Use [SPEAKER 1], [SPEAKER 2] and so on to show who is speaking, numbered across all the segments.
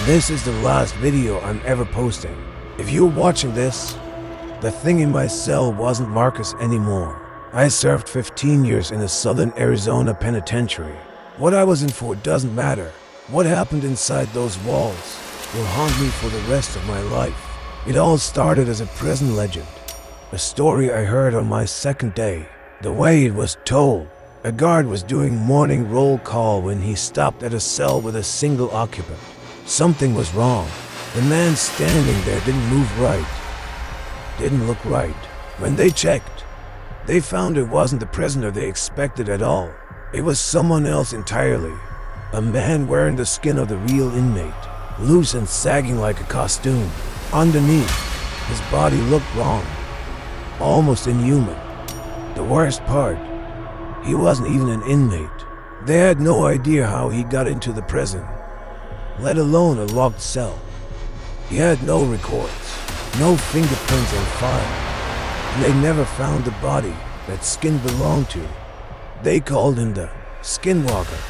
[SPEAKER 1] This is the last video I'm ever posting. If you're watching this, the thing in my cell wasn't Marcus anymore. I served 15 years in a southern Arizona penitentiary. What I was in for doesn't matter. What happened inside those walls will haunt me for the rest of my life. It all started as a prison legend. A story I heard on my second day. The way it was told, a guard was doing morning roll call when he stopped at a cell with a single occupant. Something was wrong. The man standing there didn't move right. Didn't look right. When they checked, they found it wasn't the prisoner they expected at all. It was someone else entirely. A man wearing the skin of the real inmate, loose and sagging like a costume. Underneath, his body looked wrong, almost inhuman. The worst part, he wasn't even an inmate. They had no idea how he got into the prison, let alone a locked cell. He had no records, no fingerprints on file, and they never found the body that skin belonged to. They called him the Skinwalker,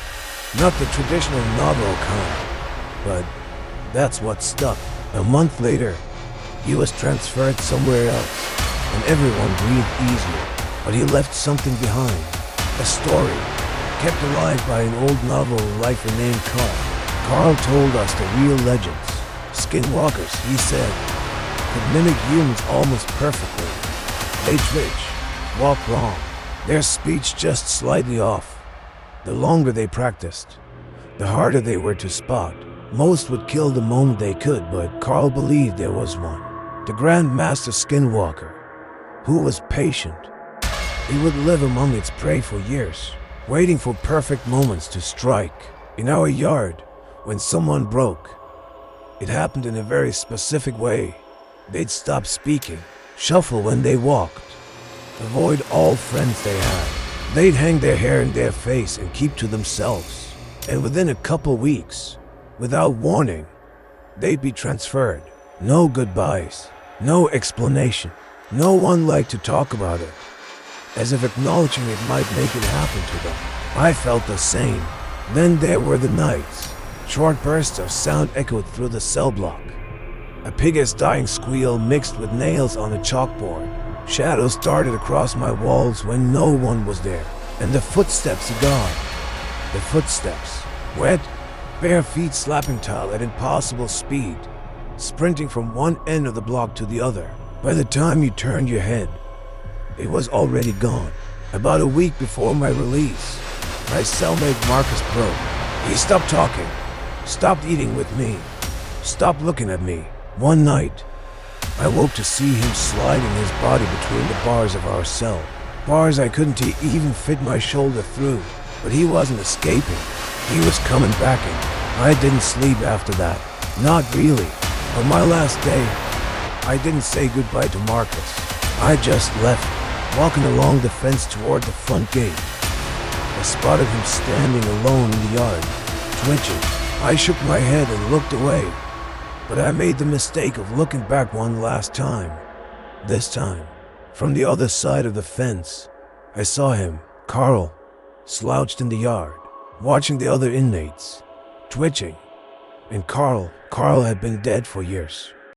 [SPEAKER 1] not the traditional novel kind, but that's what stuck. A month later, he was transferred somewhere else, and everyone breathed easier. But he left something behind, a story, kept alive by an old novel lifer named Carl. Carl told us the real legends. Skinwalkers, he said, could mimic humans almost perfectly. They twitch, walk wrong, their speech just slightly off. The longer they practiced, the harder they were to spot. Most would kill the moment they could, but Carl believed there was one. The Grand Master Skinwalker, who was patient. He would live among its prey for years, waiting for perfect moments to strike. In our yard, when someone broke, it happened in a very specific way. They'd stop speaking, shuffle when they walked, avoid all friends they had. They'd hang their hair in their face and keep to themselves. And within a couple weeks, without warning, they'd be transferred. No goodbyes, no explanation. No one liked to talk about it, as if acknowledging it might make it happen to them. I felt the same. Then there were the nights. Short bursts of sound echoed through the cell block. A pig's dying squeal mixed with nails on a chalkboard. Shadows darted across my walls when no one was there. And the footsteps of God. The footsteps. Wet, bare feet slapping tile at impossible speed, sprinting from one end of the block to the other. By the time you turned your head, it was already gone. About a week before my release, my cellmate Marcus broke. He stopped talking, stopped eating with me, stopped looking at me. One night, I woke to see him sliding his body between the bars of our cell. Bars I couldn't even fit my shoulder through, but he wasn't escaping. He was coming back in. I didn't sleep after that. Not really. On my last day, I didn't say goodbye to Marcus. I just left, walking along the fence toward the front gate. I spotted him standing alone in the yard, twitching. I shook my head and looked away, but I made the mistake of looking back one last time. This time, from the other side of the fence, I saw him, Carl, slouched in the yard, watching the other inmates, twitching. And Carl had been dead for years.